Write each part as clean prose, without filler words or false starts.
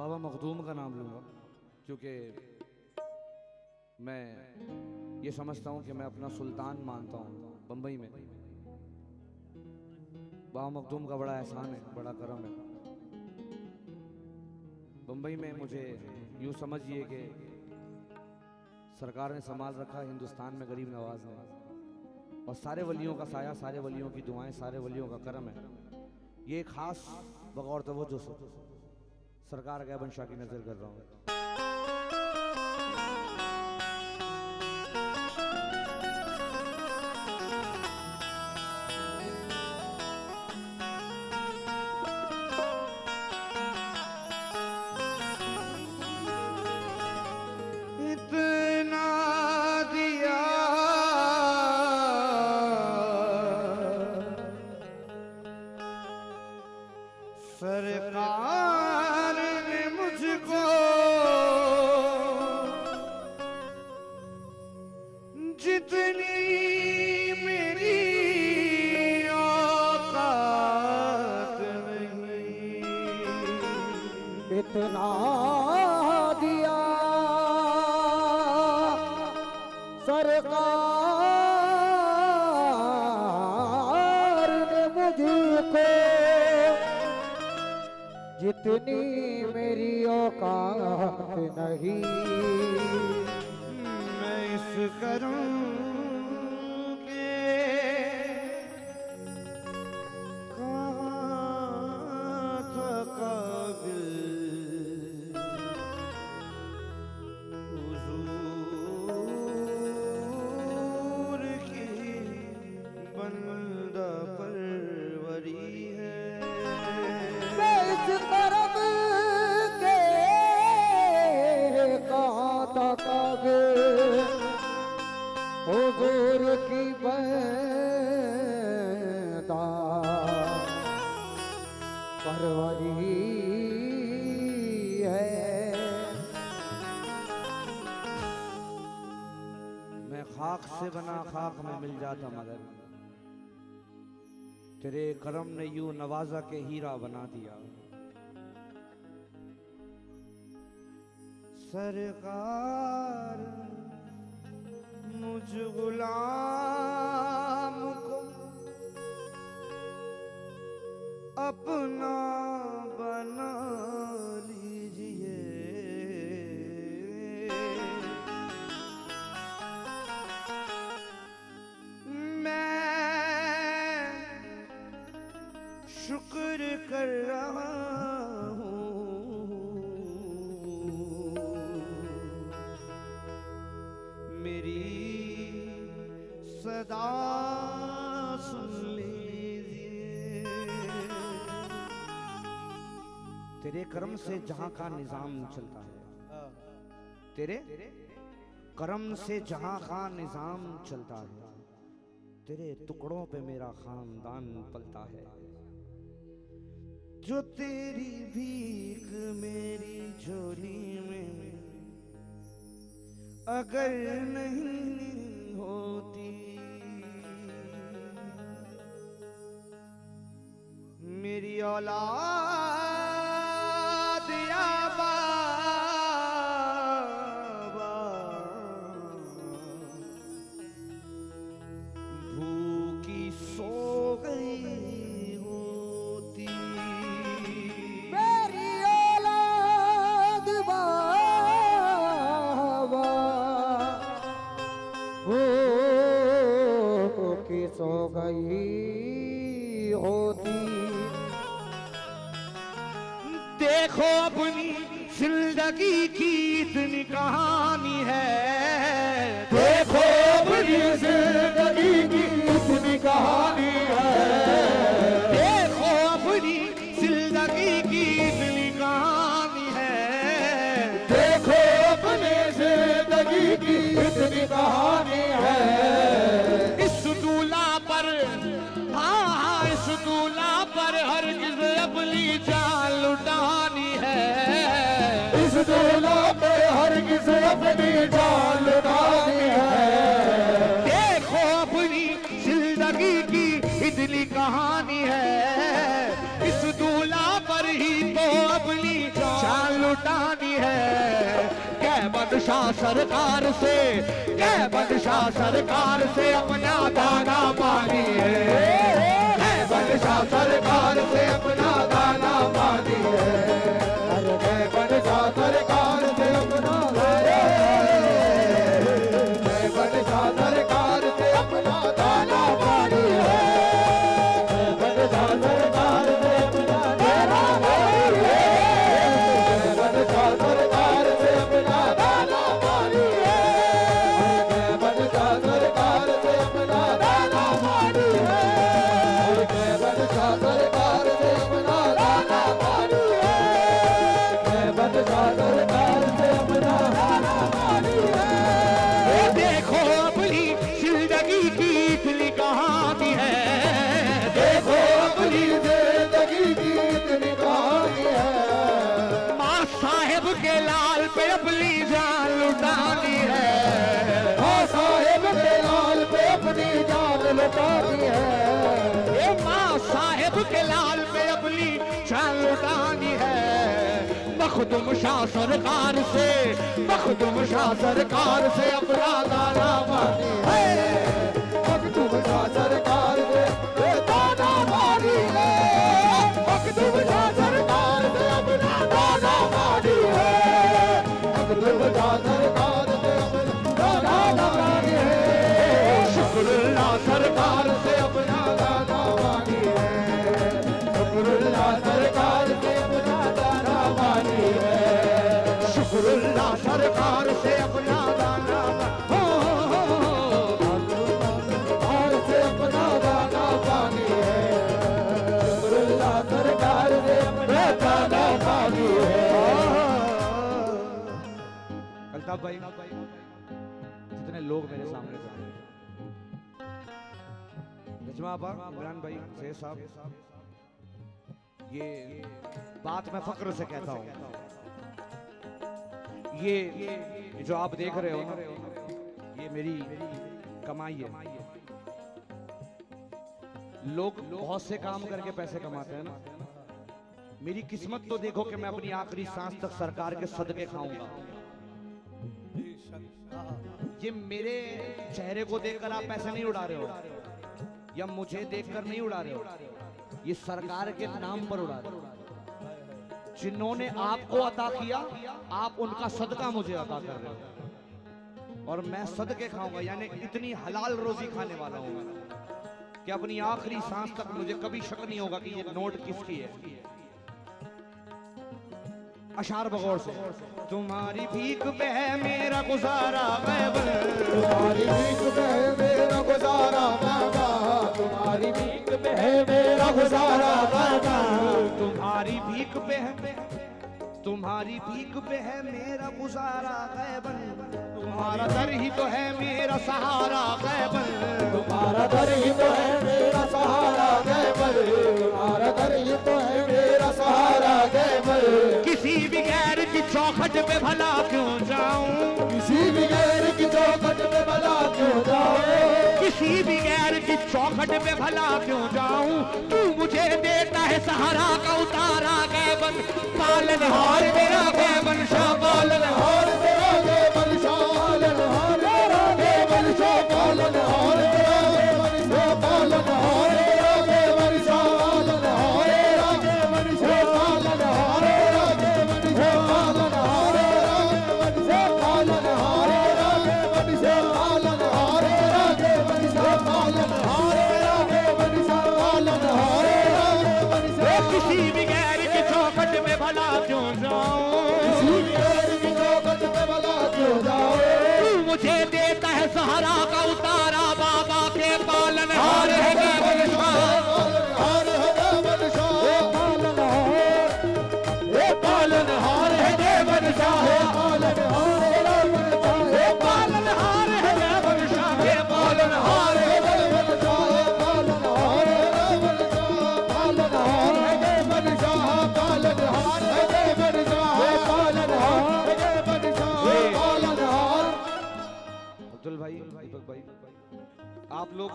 बाबा मखदूम का नाम लूँगा क्योंकि मैं ये समझता हूँ कि मैं अपना सुल्तान मानता हूँ बम्बई में। बाबा मखदूम का बड़ा एहसान है, बड़ा करम है। बम्बई में मुझे यूँ समझिए कि सरकार ने संभाल रखा हिंदुस्तान में गरीब नवाज ने, और सारे वलियों का साया, सारे वलियों की दुआएं, सारे वलियों का करम है। ये खास बगौर तवज्जो से सरकार के बंशा की नजर कर रहा हूँ। सरकार ने मुझको जितनी मेरी औकात नहीं इतना दिया सरकार ने मुझको जितनी मेरी औकात नहीं। मैं इस करम के कहाँ था काबिल, हुजूर की बंदा परवरी है। इस करम के कहाँ तक हुजूर की बंदा परवरी है। मैं खाक से बना खाक में मिल जाता मगर तेरे करम ने यूं नवाजा के हीरा बना दिया। सरकार मुझ गुलाम को अपना बना लीजिए। मैं शुक्र कर रहा हूँ मेरी सदा सुन लीजिए। तेरे करम से जहां का निजाम चलता है, तेरे करम से जहां का निजाम चलता है, तेरे टुकड़ों पे मेरा खानदान पलता है। जो तेरी भीख मेरी झोली में अगर नहीं होती, मेरी औलाद या बाबा भूखी सो गई होती। मेरी औलाद बाबा वो की सो गई होती। देखो अपनी जिंदगी की इतनी कहानी है, देखो अपनी जिंदगी की इतनी कहानी है, देखो अपनी जिंदगी की इतनी कहानी है, देखो अपनी जिंदगी की इतनी कहानी है। इस दूल्हा पर, हाँ हाँ इस दूल्हा पर हरगिज़ अपनी जान लुटानी है, इस दूल्हा पे हरगिज़ अपनी जान बदशाह सरकार से, जय बदशाह सरकार से अपना दाना पानी है, जय बदशाह सरकार से अपना दाना पानी है, जय बदशाह सरकार से अपना जय बदशाह सरकार से अपना दाना पानी है, जय बदशाह सरकार से अपना दाना पानी है, जय बदशाह सरकार से अपना दाना पानी है, जय बदशाह सरकार से अपना दाना पानी है, जय बदशाह सरकार से अपना दाना पानी है, जय बदशाह सरकार से अपना दाना पानी है। ओ देखो अपनी जिंदगी की इतनी कहानी है, देखो अपनी जिंदगी की इतनी कहानी है, माँ साहेब के लाल पे अपनी जान लुटानी है, माँ साहेब के लाल पे अपनी जान लुटानी है, ये माँ साहेब के लाल पे अपनी जान लुटानी है, मखदूम शाह सरकार से, मखदूम शाह सरकार से अपना दाना पानी है, मखदूम शाह सरकार से दाना पानी है, मखदूम शाह सरकार से अपना दाना पानी है, मखदूम शाह सरकार से अपना दाना पानी है, शुक्रुल्लाह सरकार से अपना दाना पानी है, शुक्रुल्लाह सरकार से अपना दाना पानी है, शुक्रुल्लाह सरकार से अपना दाना सरकार से अपना दाना पानी है, शुक्रुल्लाह सरकार से अपना दाना पानी है। अल्ताफ भाई, जितने लोग मेरे सामने बैठे हैं, नजमा आपा, इमरान भाई, शेर साहब, ये बात मैं फक्र से कहता हूँ, ये जो आप देख रहे हो ना, ये मेरी कमाई है। लोग बहुत से काम करके पैसे कमाते हैं ना, मेरी किस्मत तो देखो कि मैं अपनी आखिरी सांस तक सरकार के सदके खाऊंगा। ये मेरे चेहरे को देखकर आप पैसे नहीं उड़ा रहे हो, या मुझे देखकर नहीं उड़ा रहे हो, ये सरकार के नाम पर उड़ा रहे हो। जिन्होंने आपको अता किया, आप उनका सदका मुझे अता कर रहे हो, और मैं सदके खाऊंगा, यानी इतनी हलाल रोजी खाने वाला हूं मैं कि अपनी आखिरी सांस तक मुझे कभी शक नहीं होगा कि ये नोट किसकी है। अशार बगौर से, तुम्हारी भीख पे है मेरा गुजारा गैबन, तुम्हारी भीख पे है मेरा गुजारा बाबा, तुम्हारी भीख पे है मेरा गुजारा बाबा, तुम्हारी भीख पे है, तुम्हारी भीख पे है मेरा गुजारा गैबन, तुम्हारा दर ही तो है मेरा सहारा गैबन, तुम्हारा दर ही तो है मेरा सहारा गैबर, तुम्हारा दर ही तो है मेरा सहारा गैबर। किसी भी गैर की चौखट पे भला क्यों जाऊं, किसी भी गैर की चौखट पे भला क्यों जाऊं, किसी भी गैर की चौखट पे भला क्यों जाऊं, तू मुझे देता है सहारा का उतारा गैबन, पालनहार मेरा गैबन शाह, पालनहार मेरा गैबन शाह, पालनहार मेरा गैबन शाह, पालनहार मेरा गैबन शाह, पालनहार मेरा गैबन शाह, पालनहार मेरा गैबन शाह, पालनहार मेरा गैबन शाह, पालनहार मेरा गैबन शाह, पालनहार मेरा गैबन शाह, पालनहार मेरा गैबन शाह, पालनहार मेरा गैबन शाह, पालनहार मेरा गैबन शाह। किसी भी गैर की चौखट में भला क्यों जाऊं, किसी भी गैर की चौखट में भला क्यों जाऊं, तू मुझे देता है सहारा का उतारा बाबा के, पालनहार है गैबन शाह, पालनहार है गैबन शाह, पालनहार, ये पालनहार है गैबन शाह, पालनहार है गैबन शाह, ये पालनहार है गैबन शाह, ये पालनहार है गैबन शाह, पालनहार है गैबन शाह, पालनहार है गैबन शाह, पालनहार है गैबन शाह, पालनहार है गैबन शाह, पालनहार। अब्दुल भाई, दीपक भाई, आप लोग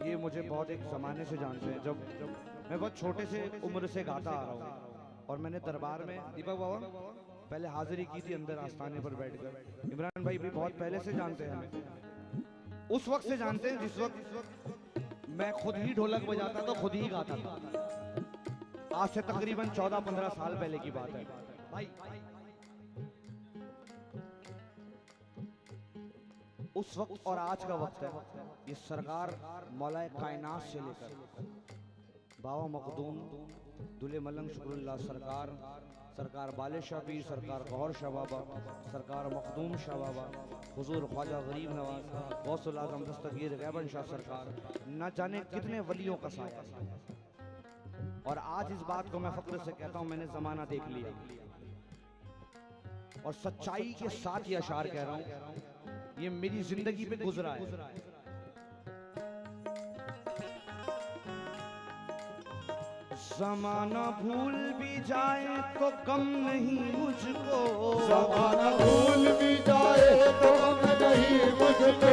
ये मुझे बहुत एक जमाने से जानते हैं, जब मैं बहुत छोटे से उम्र से गाता आ रहा हूँ, और मैंने दरबार में, दीपक बाबा पहले हाजिरी की थी अंदर आस्थाने पर बैठकर। इमरान भाई भी बहुत पहले से जानते हैं हमें, उस वक्त से जानते हैं जिस वक्त मैं खुद ही ढोलक बजाता था, खुद ही गाता था। आज से तकरीबन 14-15 साल पहले की बात है भाई। उस वक्त और आज का वक्त है, ये सरकार मौलाए कायनात से लेकर बाबा मखदूम दुल्हे मलंग शुक्रुल्लाह सरकार, सरकार बाले शाह पीर, सरकार गौहर शाह बाबा, सरकार मखदूम शाह बाबा, हुजूर ख्वाजा गरीब नवाज, गौसुल आज़म दस्तगीर गैबन शाह सरकार, न जाने कितने वलियों का साया है। और आज इस बात को मैं फख्र से कहता हूं, मैंने जमाना देख लिया और सच्चाई के साथ ये अशार कह रहा हूं, ये मेरी जिंदगी पे गुजरा है। ज़माना भूल भी जाए तो गम नहीं मुझको, ज़माना भूल भी जाए तो गम नहीं मुझको,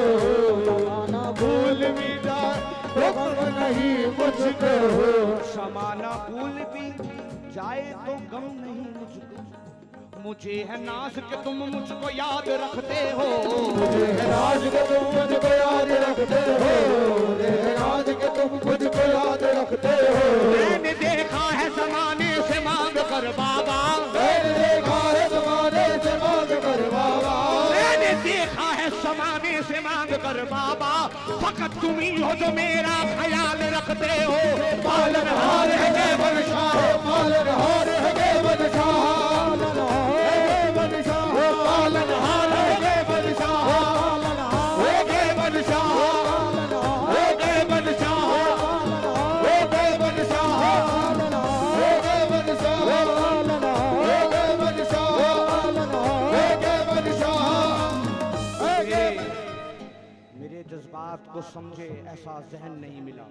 ज़माना भूल भी जाए तो गम नहीं मुझको, ज़माना भूल भी जाए तो गम नहीं मुझको, मुझे है नाज कि तुम मुझको याद रखते हो, मुझे है नाज कि तुम मुझको याद रखते हो, मुझे है नाज कि तुम मुझको याद रखते हो। मैंने देखा है ज़माने से मांग कर बाबा, मैंने देखा है ज़माने से मांग कर बाबा, मैंने देखा है ज़माने से मांग कर बाबा, फकत तुम ही हो जो मेरा ख्याल रखते हो। पालनहार है गेबन शाह, पालनहार है गेबन शाह, पालनहार है गेबन शाह, हो गेबन शाह, हो गेबन शाह, हो गेबन शाह, हो गेबन शाह, हो गेबन शाह, हो गेबन शाह। मेरे जज्बात को समझे ऐसा जहन नहीं मिला,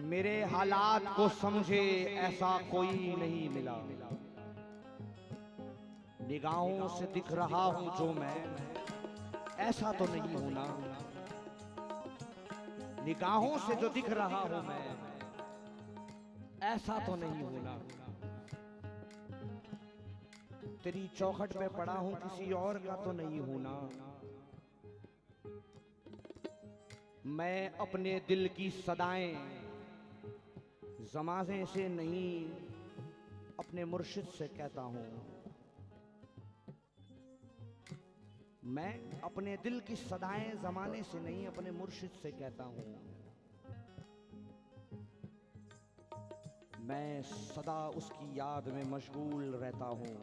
मेरे हालात को समझे ऐसा कोई नहीं मिला, निगाहों से दिख रहा हूं जो मैं ऐसा तो नहीं हूं ना, निगाहों से जो दिख रहा हूं मैं ऐसा तो नहीं हूं ना, तेरी चौखट पे पड़ा हूं किसी और का तो नहीं हूं ना, मैं अपने दिल की सदाएं ज़माने से नहीं अपने मुर्शिद से कहता हूं, मैं अपने दिल की सदाएं ज़माने से नहीं अपने मुर्शिद से कहता हूं, मैं सदा उसकी याद में मशगूल रहता हूं।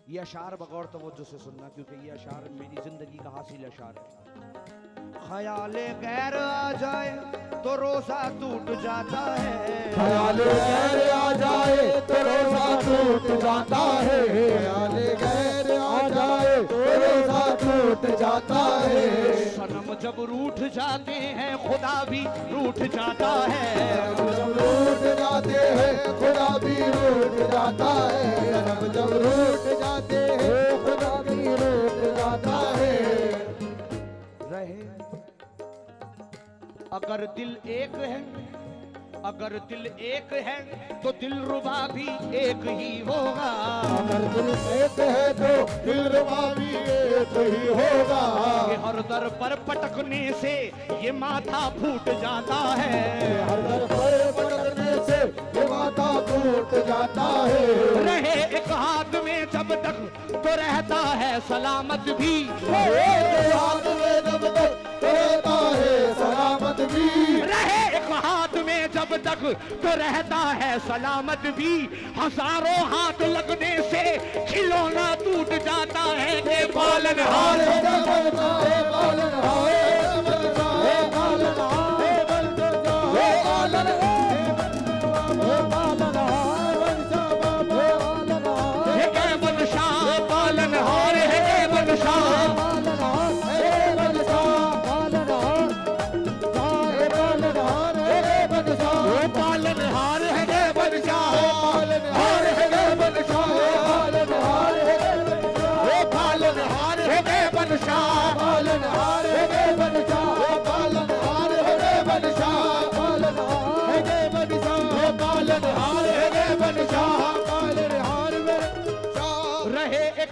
ये अशार बगौर तवज्जो से सुनना, क्योंकि ये अशार मेरी जिंदगी का हासिल अशार है। ख्याले गैर आ जाए तो रोजा टूट जाता है, ख्याल गैर आ जाए तो रोजा टूट जाता है, ख्याल गैर आ जाए तो रोजा टूट जाता है, सनम जब रूठ जाते हैं खुदा भी रूठ जाता है, जब रूठ जाते हैं खुदा भी रूठ जाता है, जब रूठ जाते हैं खुदा भी रूठ जाता है। रहे अगर दिल एक है, अगर दिल एक है तो दिल रुबा भी एक ही होगा, अगर दिल एक है तो दिलरुबा भी एक ही होगा, कि हर दर पर पटकने से ये माथा फूट जाता है, हर दर पर पटकने से ये माथा फूट जाता है, रहे एक हाथ में जब तक तो रहता है सलामत भी, एक हाथ में जब तक रहता है सलामत भी, रहे एक हाथ में जब तक तो रहता है सलामत भी, हजारों हाथ लगने से खिलौना टूट जाता है, कि पालनहार पालनहार है बनशाह, पालनहार है बनशाह, पालनहार है बनशाह, पालनहार है बनशाह,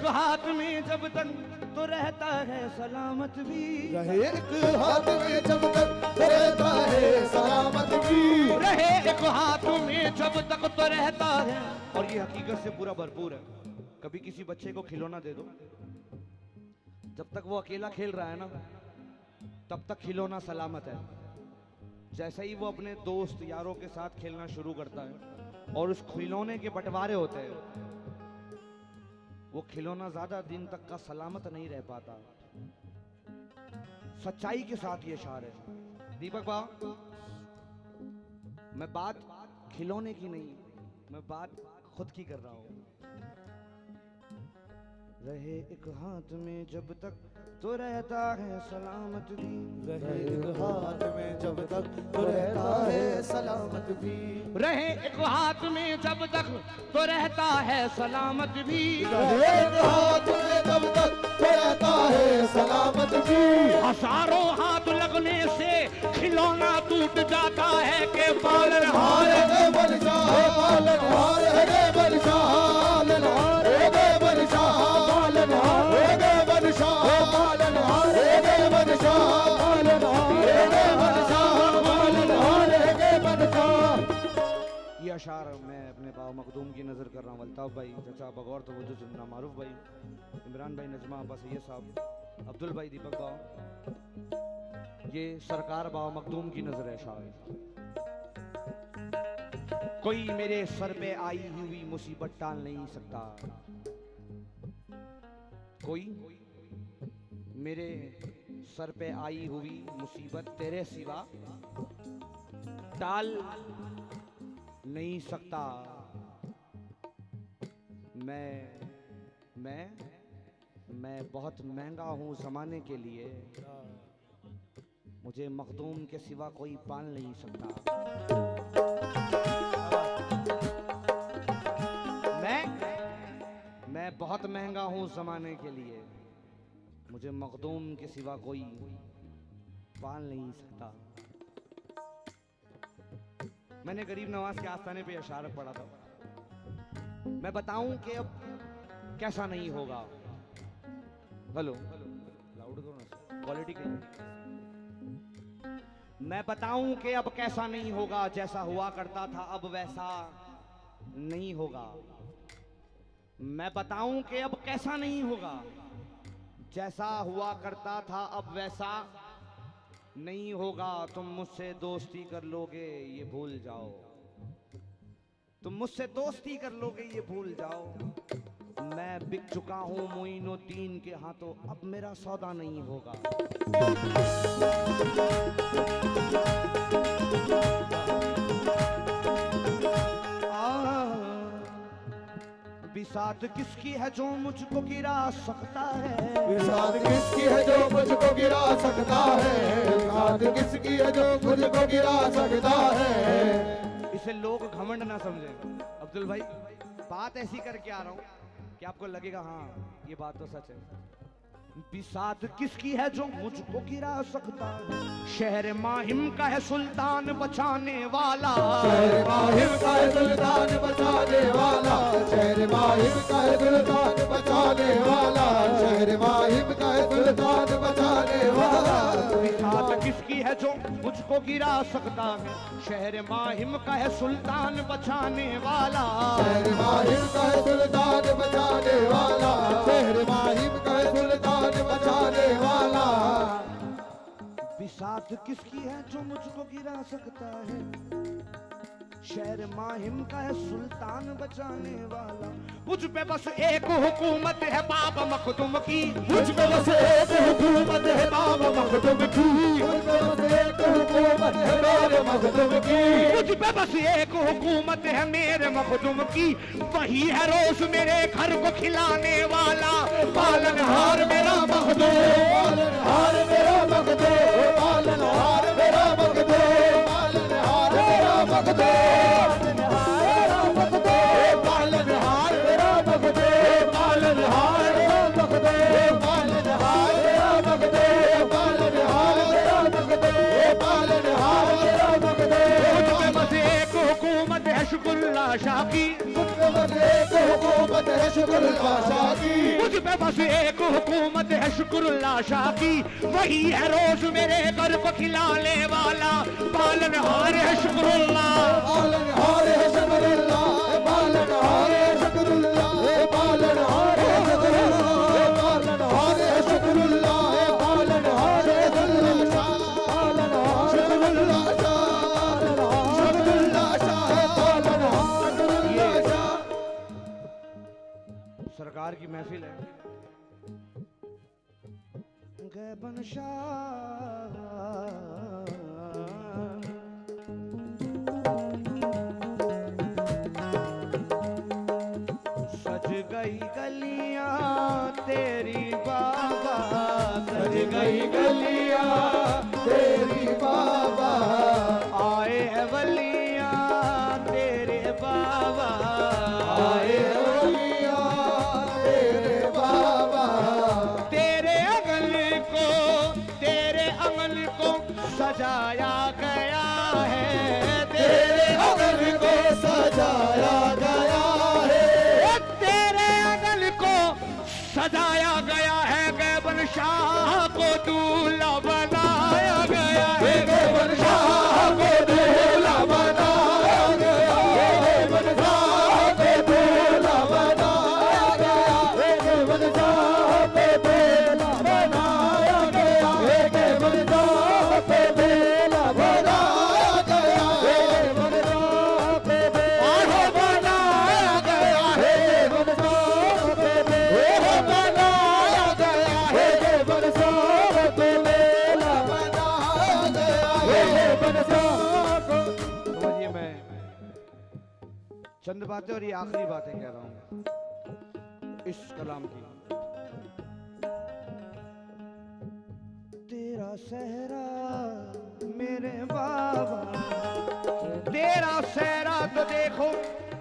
एक हाथ में जब तक तो रहता है सलामत भी, रहे एक हाथ में जब तक रहता है सलामत भी, रहे एक हाथ में जब तक तो रहता है। और ये हकीकत से पूरा भरपूर है। कभी किसी बच्चे को खिलौना दे दो, जब तक वो अकेला खेल रहा है ना तब तक खिलौना सलामत है। जैसे ही वो अपने दोस्त यारों के साथ खेलना शुरू करता है और उस खिलौने के बंटवारे होते हैं, वो खिलौना ज्यादा दिन तक का सलामत नहीं रह पाता। सच्चाई के साथ ये शार है। दीपक बाबा, मैं बात खिलौने की नहीं, मैं बात खुद की कर रहा हूं। रहे एक हाथ में जब तक तो रहता है सलामत भी, रहे एक हाथ में जब तक तो रहता है सलामत भी, रहे एक हाथ में जब तक तो रहता है सलामत भी, रहे एक हाथ में जब तक तो रहता है सलामत भी, हजारों हाथ लगने से खिलौना टूट जाता है के पालनहार है बलशाह, पालनहार है बलशाह, पालनहार है बलशाह, पालनहार है बलशाह, पालनहार है बलशाह, पालनहार है बलशाह, पालनहार है बलशाह। ये अशार मैं अपने बाबा मखदूम की नजर कर रहा हूँ। अल्ताफ भाई, चचा बगौर तवज्जो सुनना, मारूफ भाई, इमरान भाई, नजमा अब्बा, सैयद साहब, अब्दुल भाई, दीपक बाबा, ये सरकार बाबा मखदूम की नजर है। शायर, कोई मेरे सर पे आई हुई मुसीबत टाल नहीं सकता, कोई मेरे सर पे आई हुई मुसीबत तेरे सिवा टाल नहीं सकता। मैं बहुत महंगा हूँ जमाने के लिए, मुझे मखदूम के सिवा कोई पाल नहीं सकता। मैं बहुत महंगा हूँ जमाने के लिए, मुझे मखदूम के सिवा कोई पाल नहीं सकता। मैंने गरीब नवाज के आस्थाने पे अशार पढ़ा था। मैं बताऊं कि अब कैसा नहीं होगा। हेलो, लाउड करो ना, क्वालिटी कहीं। मैं बताऊं कि अब कैसा नहीं होगा, जैसा हुआ करता था अब वैसा नहीं होगा। मैं बताऊं कि अब कैसा नहीं होगा, जैसा हुआ करता था अब वैसा नहीं होगा। तुम मुझसे दोस्ती कर लोगे ये भूल जाओ, तुम मुझसे दोस्ती कर लोगे ये भूल जाओ। मैं बिक चुका हूं मोइनुद्दीन के हाथों, अब मेरा सौदा नहीं होगा। बिसात किसकी है जो मुझको गिरा सकता है, बिसात किसकी है जो मुझको गिरा सकता है, बिसात किसकी है जो मुझको गिरा सकता है। इसे लोग घमंड ना समझें। अब्दुल भाई, बात ऐसी करके आ रहा हूं कि आपको लगेगा हाँ ये बात तो सच है। बिसात किसकी है जो मुझको गिरा सकता है, शहर माहिम का है सुल्तान बचाने वाला, शहर माहिम का है सुल्तान बचाने वाला, शहर माहिम का है सुल्तान बचाने वाला, शहर माहिम का है सुल्तान बचाने वाला। बिसात किसकी है जो मुझको गिरा सकता है, शहर माहिम का है सुल्तान बचाने वाला, शहर माहिम का है सुल्तान बचाने वाला, शहर माहिम का है सुल्तान बचाने वाला। बिसात किसकी है जो मुझको गिरा सकता है, शहर माहिम का है सुल्तान बचाने वाला। मुझ पे बस एक हुकूमत है बाबा मखदूम की, मुझ पे बस एक हुकूमत है बाबा मखदूम की, मुझ पे बस एक हुकूमत है मेरे मखदूम की, मुझ पे बस एक हुकूमत है मेरे मखदूम की। वही है रोज मेरे घर को खिलाने वाला, पालनहार मेरा मखदूम, पालनहार मेरा मखदूम, पालनहार मेरा मखदूम, पालनहार मेरा मखदूम, पालनहार मेरा मखदूम, पालनहार मेरा मखदूम, पालनहार मेरा मखदूम, पालनहार मेरा मखदूम, पालनहार मेरा मखदूम। मुझ पे बस एक हुकूमत है शुक्रुल्लाह शाह की, बस एक हुकूमत है शुक्रुल्लाह शाह की, मुझ पे बस एक हुकूमत है शुक्रुल्लाह शाह की, वही है रोज मेरे घर को खिलाने वाला, पालनहार है शुक्रुल्लाह। पालनहार है शुक्रुल्लाह, पालनहार है शुक्रुल्लाह, पालनहार है शुक्रुल्लाह, पालनहार है शुक्रुल्लाह, पालनहार है शुक्रुल्लाह शाह, शुक्रुल्लाह शाह, पालनहार शाह। सरकार की महफिल है। गैबन शाह सज गई गलियां तेरी बाबा, सज गई गलियां तेरी बाबा, आए हैं वलियां तेरे बाबा, आए वलियां तेरे बाबा, तेरे आंगन को सजाया गया है, तेरे आंगन को सजाया गया है, तेरे आंगन को सजाया गया है, गैबन शाह को दूल्हा बनाया गया है, गैबन शाह को दूल्हा बनाया गया है, गैबन शाह को दूल्हा बनाया गया है, गैबन शाह को दूल्हा बनाया गया है, गैबन शाह को दूल्हा बनाया गया है, गैबन शाह को दूल्हा बनाया गया है, गैबन शाह को दूल्हा बनाया गया है, गैबन शाह को दूल्हा बनाया गया है, गैबन शाह को। समझिए, मैं चंद बातें और ये आखिरी बातें कह रहा हूं इस कलाम की। तेरा सहरा मेरे बाबा, तेरा सहरा तो देखो,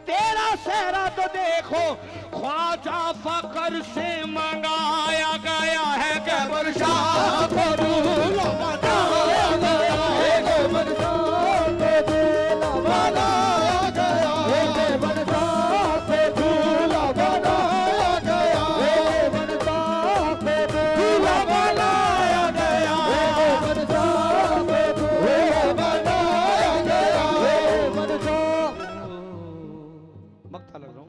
तेरा सहरा तो देखो, ख्वाजा फकर से मंगाया गया है, गैबर शाह को दूल्हा बनाया गया है, गैबन शाह को दूल्हा बनाया गया है, गैबन शाह को दूल्हा बनाया गया है, गैबन शाह को दूल्हा बनाया गया है, गैबन शाह को दूल्हा बनाया गया है, गैबन शाह। मक्ता लग रहा हूं।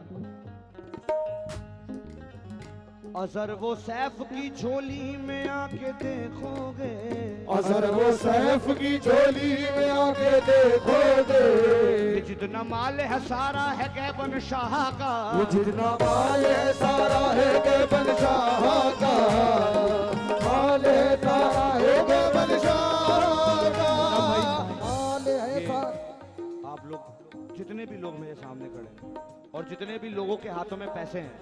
अजर वो सैफ की झोली में आके देखोगे, अजर वो सैफ की झोली में आके देखोगे, ये जितना माल है सारा है गैबन शाह का, ये जितना माल है सारा है गैबन शाह का, माल है सारा है गैबन शाह का, माल है सारा। आप लोग जितने भी लोग मेरे सामने खड़े हैं और जितने भी लोगों के हाथों में पैसे हैं,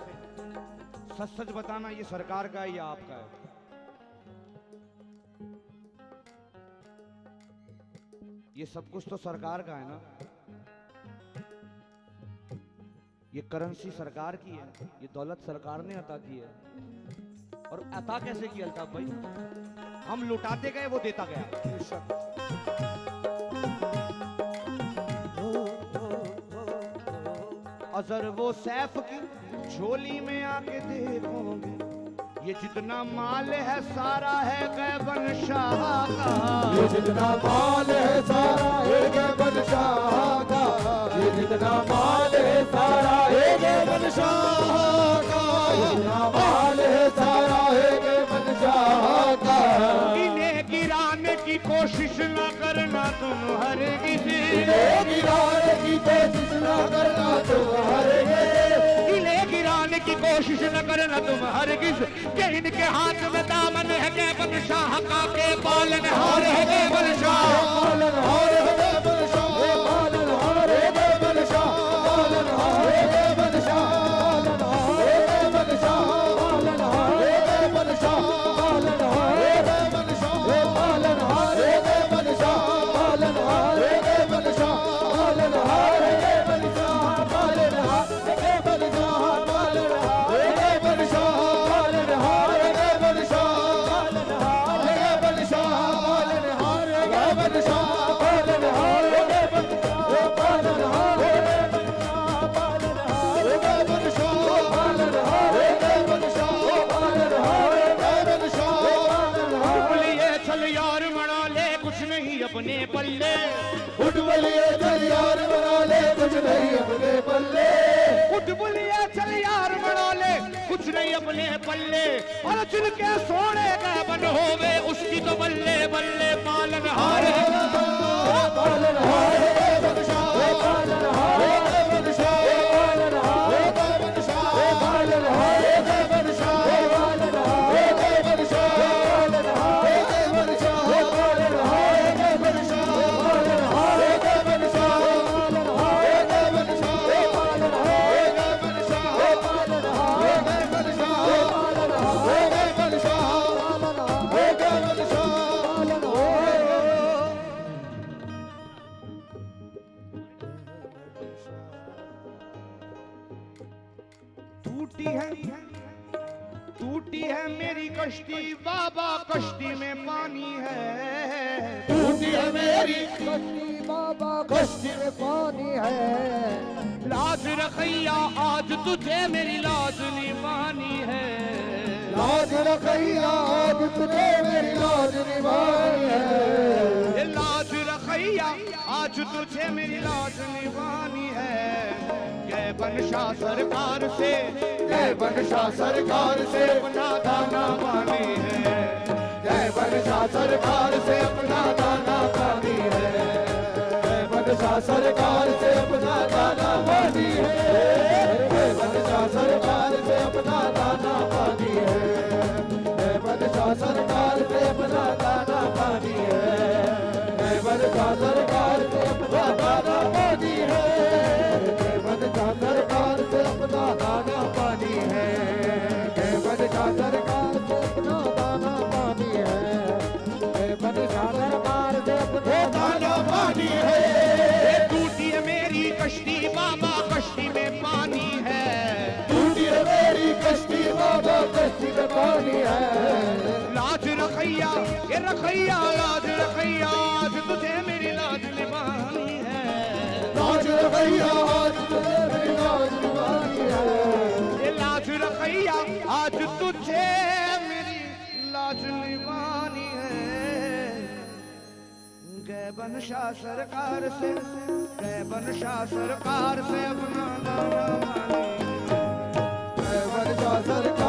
सच सच बताना ये सरकार का है या आपका है? ये सब कुछ तो सरकार का है ना। ये करेंसी सरकार की है, ये दौलत सरकार ने अता की है। और अता कैसे की अल्ताफ भाई? हम लुटाते गए, वो देता गया। अजर वो सैफ की झोली में आके देखोगे, ये जितना माल है सारा है गैबन शाह का, ये जितना माल है सारा है गैबन शाह का, ये जितना माल है सारा है गैबन शाह का, ये जितना माल है सारा है गैबन शाह का। इन्हें गिराने की कोशिश न करना तुम हर किसी, इन्हें गिराने की कोशिश न करना तुम हरगिज़, इन्हें गिराने की कोशिश न करना तुम हरगिज़, कि इनके हाथ में दामन है गैबन शाह का, के पालनहार है गैबन शाह, पालनहार है गैबन शाह, पालनहार है गैबन शाह, पालनहार है गैबन शाह, पालनहार है गैबन शाह, पालनहार है गैबन शाह, पालनहार है गैबन शाह, पालनहार है गैबन शाह, पालनहार है गैबन शाह, पालनहार है गैबन शाह, पालनहार है गैबन शाह, पालनहार है गैबन शाह, पालनहार है गैबन शाह, पालनहार है गैबन शाह, पालनहार है गैबन शाह, पालनहार है पल्ले, उठ बलिए चल यार बना ले कुछ नहीं अपने पल्ले, उठ बुलिया चल यार बना ले कुछ नहीं अपने पल्ले, और जिनके सोने का बन होवे उसकी तो बल्ले बल्ले पालन हार है। पालनहार है बदशाह, पालनहार है बदशाह, पालनहार है बदशाह, पालनहार है बदशाह, पालनहार है बदशाह, पालनहार है बदशाह, पालनहार है बदशाह, पालनहार है बदशाह, पालनहार है बदशाह, पालनहार है बदशाह, पालनहार है बदशाह, पालनहार है बदशाह, पालनहार है बदशाह। टूटी है मेरी कश्ती बाबा, कश्ती में पानी है। टूटी है मेरी कश्ती बाबा कश्ती में पानी है, लाज रखैया आज तुझे मेरी लाज निभानी है। लाज रखैया आज तुझे मेरी लाज निभानी है, ये लाज रखैया आज तुझे मेरी लाज निभानी है। जय बनशाह सरकार से, जय बनशाह सरकार से अपना दाना पानी है। जय बनशाह सरकार से अपना दाना पानी है, जय बनशाह सरकार से अपना दाना पानी है, जय बनशाह सरकार से अपना दाना पानी है, जय बनशाह सरकार से अपना दाना पानी है, जय बनशाह सरकार से अपना दाना पानी है, जय बनशाह सरकार से अपना दाना पानी है, जय बनशाह सरकार से अपना दाना पानी है, जय बनशाह सरकार से अपना दाना पानी है। ये टूटी है मेरी कश्ती बाबा, कश्ती में पानी है। टूटी है मेरी कश्ती बाबा, कश्ती में पानी है, लाज रखैया ये रखैया लाज रखैया आज तुझे मेरी लाज निभानी है। लाज रखैया आज तुझे मेरी लाज निभानी है, ये लाज रखैया आज तुझे मेरी लाज निभानी है। गए बनशाह सरकार से, गए बनशाह सरकार से अपना दाना पानी। जय बनशाह सरकार